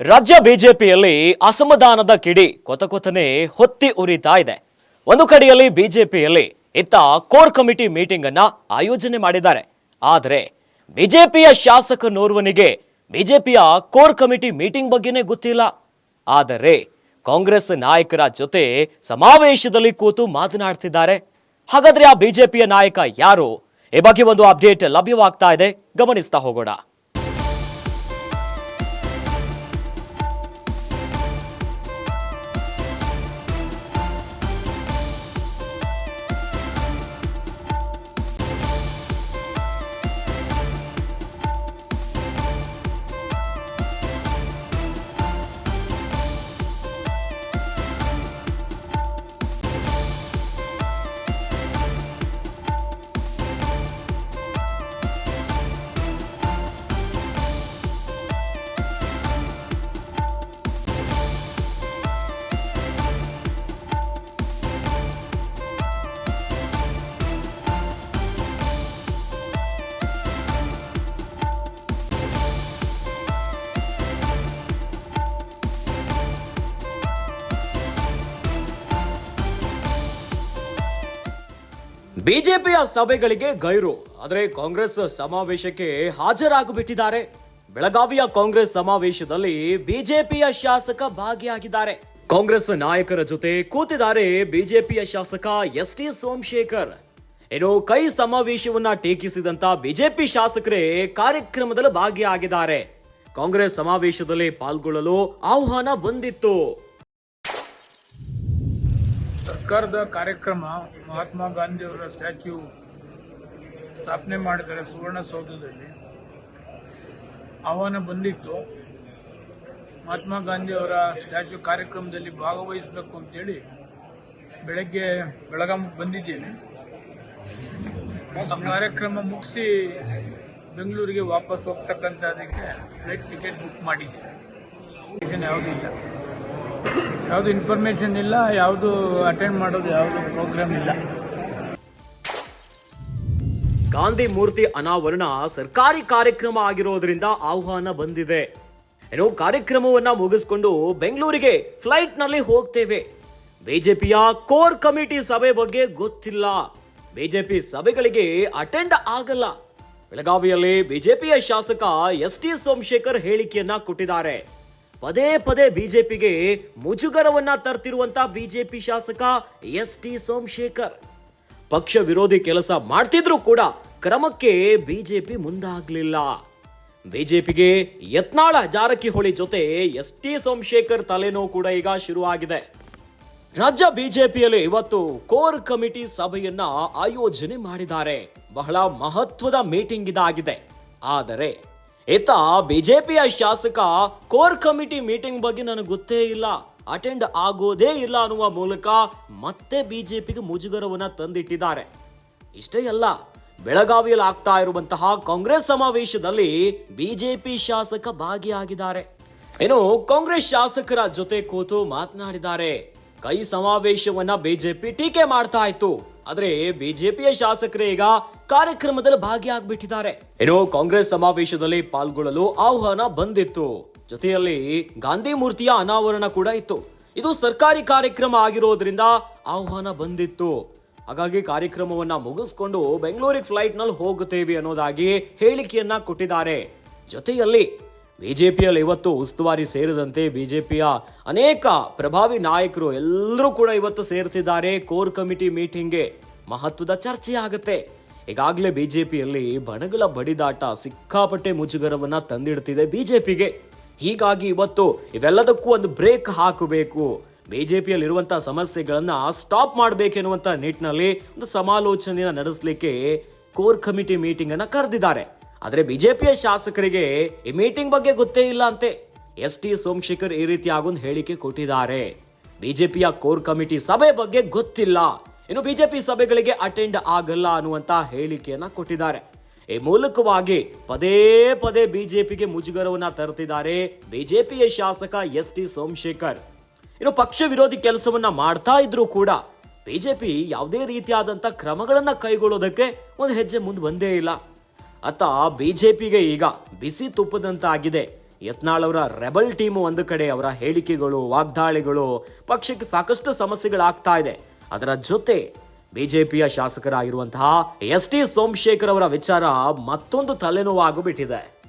ರಾಜ್ಯ ಬಿಜೆಪಿಯಲ್ಲಿ ಅಸಮಾಧಾನದ ಕಿಡಿ ಕೊತಕೊತನೆ ಹೊತ್ತಿ ಉರಿತಾ ಇದೆ. ಒಂದು ಕಡೆಯಲ್ಲಿ ಬಿಜೆಪಿಯಲ್ಲಿ ಇತ್ತ ಕೋರ್ ಕಮಿಟಿ ಮೀಟಿಂಗ್ ಅನ್ನ ಆಯೋಜನೆ ಮಾಡಿದ್ದಾರೆ. ಆದರೆ ಬಿಜೆಪಿಯ ಶಾಸಕನೋರ್ವನಿಗೆ ಬಿಜೆಪಿಯ ಕೋರ್ ಕಮಿಟಿ ಮೀಟಿಂಗ್ ಬಗ್ಗೆನೇ ಗೊತ್ತಿಲ್ಲ. ಆದರೆ ಕಾಂಗ್ರೆಸ್ ನಾಯಕರ ಜೊತೆ ಸಮಾವೇಶದಲ್ಲಿ ಕೂತು ಮಾತನಾಡ್ತಿದ್ದಾರೆ. ಹಾಗಾದ್ರೆ ಆ ಬಿಜೆಪಿಯ ನಾಯಕ ಯಾರು? ಈ ಬಗ್ಗೆ ಒಂದು ಅಪ್ಡೇಟ್ ಲಭ್ಯವಾಗ್ತಾ ಇದೆ, ಗಮನಿಸ್ತಾ ಹೋಗೋಣ. ಬಿಜೆಪಿಯ ಸಭೆಗಳಿಗೆ ಗೈರು, ಆದರೆ ಕಾಂಗ್ರೆಸ್ ಸಮಾವೇಶಕ್ಕೆ ಹಾಜರಾಗಿಬಿಟ್ಟಿದ್ದಾರೆ. ಬೆಳಗಾವಿಯ ಕಾಂಗ್ರೆಸ್ ಸಮಾವೇಶದಲ್ಲಿ ಬಿಜೆಪಿಯ ಶಾಸಕ ಭಾಗಿಯಾಗಿದ್ದಾರೆ. ಕಾಂಗ್ರೆಸ್ ನಾಯಕರ ಜೊತೆ ಕೂತಿದ್ದಾರೆ ಬಿಜೆಪಿಯ ಶಾಸಕ ಎಸ್.ಟಿ. ಸೋಮಶೇಖರ್. ಇನ್ನು ಕೈ ಸಮಾವೇಶವನ್ನ ಟೀಕಿಸಿದಂತ ಬಿಜೆಪಿ ಶಾಸಕರೇ ಕಾರ್ಯಕ್ರಮದಲ್ಲಿ ಭಾಗಿಯಾಗಿದ್ದಾರೆ. ಕಾಂಗ್ರೆಸ್ ಸಮಾವೇಶದಲ್ಲಿ ಪಾಲ್ಗೊಳ್ಳಲು ಆಹ್ವಾನ ಬಂದಿತ್ತು. ಸರ್ಕಾರದ ಕಾರ್ಯಕ್ರಮ ಮಹಾತ್ಮ ಗಾಂಧಿ ಅವರ ಸ್ಟ್ಯಾಚ್ಯೂ ಸ್ಥಾಪನೆ ಮಾಡಿದ್ದಾರೆ ಸುವರ್ಣಸೌಧದಲ್ಲಿ. ಆಹ್ವಾನ ಬಂದಿತ್ತು. ಮಹಾತ್ಮ ಗಾಂಧಿ ಅವರ ಸ್ಟ್ಯಾಚ್ಯೂ ಕಾರ್ಯಕ್ರಮದಲ್ಲಿ ಭಾಗವಹಿಸಬೇಕು ಅಂತೇಳಿ ಬೆಳಗ್ಗೆ ಬೆಳಗಾವಿಗೆ ಬಂದಿದ್ದೇನೆ. ಆ ಕಾರ್ಯಕ್ರಮ ಮುಗಿಸಿ ಬೆಂಗಳೂರಿಗೆ ವಾಪಸ್ ಹೋಗ್ತಕ್ಕಂಥದಕ್ಕೆ ಫ್ಲೈಟ್ ಟಿಕೆಟ್ ಬುಕ್ ಮಾಡಿದ್ದೀನಿ. ಯಾವುದು ಇನ್ಫಾರ್ಮೇಶನ್ ಇಲ್ಲ, ಯಾವುದು ಅಟೆಂಡ್ ಮಾಡೋದು ಯಾವುದು ಪ್ರೋಗ್ರಾಮ್ ಇಲ್ಲ. ಗಾಂಧಿ ಮೂರ್ತಿ ಅನಾವರಣ ಸರ್ಕಾರಿ ಕಾರ್ಯಕ್ರಮ ಆಗಿರೋದ್ರಿಂದ ಆಹ್ವಾನ ಬಂದಿದೆ. ಏನೋ ಕಾರ್ಯಕ್ರಮವನ್ನ ಮುಗಿಸ್ಕೊಂಡು ಬೆಂಗಳೂರಿಗೆ ಫ್ಲೈಟ್ ನಲ್ಲಿ ಹೋಗ್ತೇವೆ. ಬಿಜೆಪಿಯ ಕೋರ್ ಕಮಿಟಿ ಸಭೆ ಬಗ್ಗೆ ಗೊತ್ತಿಲ್ಲ. ಬಿಜೆಪಿ ಸಭೆಗಳಿಗೆ ಅಟೆಂಡ್ ಆಗಲ್ಲ. ಬೆಳಗಾವಿಯಲ್ಲಿ ಬಿಜೆಪಿಯ ಶಾಸಕ ಎಸ್.ಟಿ. ಸೋಮಶೇಖರ್ ಹೇಳಿಕೆಯನ್ನ ಕೊಟ್ಟಿದ್ದಾರೆ. ಪದೇ ಪದೇ ಬಿಜೆಪಿಗೆ ಮುಜುಗರವನ್ನ ತರ್ತಿರುವಂತ ಬಿಜೆಪಿ ಶಾಸಕ ಎಸ್.ಟಿ. ಸೋಮಶೇಖರ್ ಪಕ್ಷ ವಿರೋಧಿ ಕೆಲಸ ಮಾಡ್ತಿದ್ರು ಕೂಡ ಕ್ರಮಕ್ಕೆ ಬಿಜೆಪಿ ಮುಂದಾಗ್ಲಿಲ್ಲ. ಬಿಜೆಪಿಗೆ ಯತ್ನಾಳ ಜಾರಕಿಹೊಳಿ ಜೊತೆ ಎಸ್.ಟಿ. ಸೋಮಶೇಖರ್ ತಲೆನೋವು ಕೂಡ ಈಗ ಶುರುವಾಗಿದೆ. ರಾಜ್ಯ ಬಿಜೆಪಿಯಲ್ಲಿ ಇವತ್ತು ಕೋರ್ ಕಮಿಟಿ ಸಭೆಯನ್ನ ಆಯೋಜನೆ ಮಾಡಿದ್ದಾರೆ. ಬಹಳ ಮಹತ್ವದ ಮೀಟಿಂಗ್ ಇದಾಗಿದೆ. ಆದರೆ ಇತ್ತ ಬಿಜೆಪಿಯ ಶಾಸಕ ಕೋರ್ ಕಮಿಟಿ ಮೀಟಿಂಗ್ ಬಗ್ಗೆ ನನಗೆ ಗೊತ್ತೇ ಇಲ್ಲ, ಅಟೆಂಡ್ ಆಗೋದೇ ಇಲ್ಲ ಅನ್ನುವ ಮೂಲಕ ಮತ್ತೆ ಬಿಜೆಪಿಗೆ ಮುಜುಗರವನ್ನ ತಂದಿಟ್ಟಿದ್ದಾರೆ. ಇಷ್ಟೇ ಅಲ್ಲ, ಬೆಳಗಾವಿಯಲ್ಲಿ ಆಗ್ತಾ ಇರುವಂತಹ ಕಾಂಗ್ರೆಸ್ ಸಮಾವೇಶದಲ್ಲಿ ಬಿಜೆಪಿ ಶಾಸಕ ಭಾಗಿಯಾಗಿದ್ದಾರೆ. ಇನ್ನು ಕಾಂಗ್ರೆಸ್ ಶಾಸಕರ ಜೊತೆ ಕೂತು ಮಾತನಾಡಿದ್ದಾರೆ. ಕೈ ಸಮಾವೇಶವನ್ನ ಬಿಜೆಪಿ ಟೀಕೆ ಮಾಡ್ತಾ ಇತ್ತು. ಆದ್ರೆ ಬಿಜೆಪಿಯ ಶಾಸಕರೇ ಈಗ ಕಾರ್ಯಕ್ರಮದಲ್ಲಿ ಭಾಗಿಯಾಗ್ಬಿಟ್ಟಿದ್ದಾರೆ. ಇನ್ನು ಕಾಂಗ್ರೆಸ್ ಸಮಾವೇಶದಲ್ಲಿ ಪಾಲ್ಗೊಳ್ಳಲು ಆಹ್ವಾನ ಬಂದಿತ್ತು. ಜೊತೆಯಲ್ಲಿ ಗಾಂಧಿ ಮೂರ್ತಿಯ ಅನಾವರಣ ಕೂಡ ಇತ್ತು. ಇದು ಸರ್ಕಾರಿ ಕಾರ್ಯಕ್ರಮ ಆಗಿರೋದ್ರಿಂದ ಆಹ್ವಾನ ಬಂದಿತ್ತು. ಹಾಗಾಗಿ ಕಾರ್ಯಕ್ರಮವನ್ನ ಮುಗಿಸ್ಕೊಂಡು ಬೆಂಗಳೂರಿಗೆ ಫ್ಲೈಟ್ ನಲ್ಲಿ ಹೋಗುತ್ತೇವೆ ಅನ್ನೋದಾಗಿ ಹೇಳಿಕೆಯನ್ನ ಕೊಟ್ಟಿದ್ದಾರೆ. ಜೊತೆಯಲ್ಲಿ ಬಿಜೆಪಿಯಲ್ಲಿ ಇವತ್ತು ಉಸ್ತುವಾರಿ ಸೇರಿದಂತೆ ಬಿಜೆಪಿಯ ಅನೇಕ ಪ್ರಭಾವಿ ನಾಯಕರು ಎಲ್ಲರೂ ಕೂಡ ಇವತ್ತು ಸೇರ್ತಿದ್ದಾರೆ. ಕೋರ್ ಕಮಿಟಿ ಮೀಟಿಂಗ್ಗೆ ಮಹತ್ವದ ಚರ್ಚೆ ಆಗುತ್ತೆ. ಈಗಾಗಲೇ ಬಿಜೆಪಿಯಲ್ಲಿ ಬಣಗಳ ಬಡಿದಾಟ ಸಿಕ್ಕಾಪಟ್ಟೆ ಮುಜುಗರವನ್ನ ತಂದಿಡ್ತಿದೆ ಬಿಜೆಪಿಗೆ. ಹೀಗಾಗಿ ಇವತ್ತು ಇವೆಲ್ಲದಕ್ಕೂ ಒಂದು ಬ್ರೇಕ್ ಹಾಕಬೇಕು, ಬಿಜೆಪಿಯಲ್ಲಿ ಇರುವಂತಹ ಸಮಸ್ಯೆಗಳನ್ನ ಸ್ಟಾಪ್ ಮಾಡಬೇಕೆನ್ನುವಂತ ನಿಟ್ಟಿನಲ್ಲಿ ಒಂದು ಸಮಾಲೋಚನೆಯನ್ನ ನಡೆಸಲಿಕ್ಕೆ ಕೋರ್ ಕಮಿಟಿ ಮೀಟಿಂಗ್ ಅನ್ನ ಕರೆದಿದ್ದಾರೆ. ಆದ್ರೆ ಬಿಜೆಪಿಯ ಶಾಸಕರಿಗೆ ಈ ಮೀಟಿಂಗ್ ಬಗ್ಗೆ ಗೊತ್ತೇ ಇಲ್ಲ ಅಂತೆ. ಎಸ್.ಟಿ. ಸೋಮಶೇಖರ್ ಈ ರೀತಿ ಆಗೊಂದು ಹೇಳಿಕೆ ಕೊಟ್ಟಿದ್ದಾರೆ. ಬಿಜೆಪಿಯ ಕೋರ್ ಕಮಿಟಿ ಸಭೆ ಬಗ್ಗೆ ಗೊತ್ತಿಲ್ಲ, ಇನ್ನು ಬಿಜೆಪಿ ಸಭೆಗಳಿಗೆ ಅಟೆಂಡ್ ಆಗಲ್ಲ ಅನ್ನುವಂತ ಹೇಳಿಕೆಯನ್ನ ಕೊಟ್ಟಿದ್ದಾರೆ. ಈ ಮೂಲಕವಾಗಿ ಪದೇ ಪದೇ ಬಿಜೆಪಿಗೆ ಮುಜುಗರವನ್ನ ತರುತ್ತಿದ್ದಾರೆ ಬಿಜೆಪಿಯ ಶಾಸಕ ಎಸ್.ಟಿ. ಸೋಮಶೇಖರ್. ಇನ್ನು ಪಕ್ಷ ವಿರೋಧಿ ಕೆಲಸವನ್ನ ಮಾಡ್ತಾ ಇದ್ರು ಕೂಡ ಬಿಜೆಪಿ ಯಾವುದೇ ರೀತಿಯಾದಂತ ಕ್ರಮಗಳನ್ನ ಕೈಗೊಳ್ಳೋದಕ್ಕೆ ಒಂದು ಹೆಜ್ಜೆ ಮುಂದೆ ಬಂದೇ ಇಲ್ಲ. ಅತ್ತ ಬಿಜೆಪಿಗೆ ಈಗ ಬಿಸಿ ತುಪ್ಪದಂತಾಗಿದೆ. ಯತ್ನಾಳ್ ಅವರ ರೆಬಲ್ ಟೀಮ್ ಒಂದು ಕಡೆ, ಅವರ ಹೇಳಿಕೆಗಳು, ವಾಗ್ದಾಳಿಗಳು ಪಕ್ಷಕ್ಕೆ ಸಾಕಷ್ಟು ಸಮಸ್ಯೆಗಳಾಗ್ತಾ ಇದೆ. ಅದರ ಜೊತೆ ಬಿಜೆಪಿಯ ಶಾಸಕರಾಗಿರುವಂತಹ ಎಸ್ ಟಿ ಸೋಮಶೇಖರ್ ಅವರ ವಿಚಾರ ಮತ್ತೊಂದು ತಲೆನೋವಾಗುಬಿಟ್ಟಿದೆ.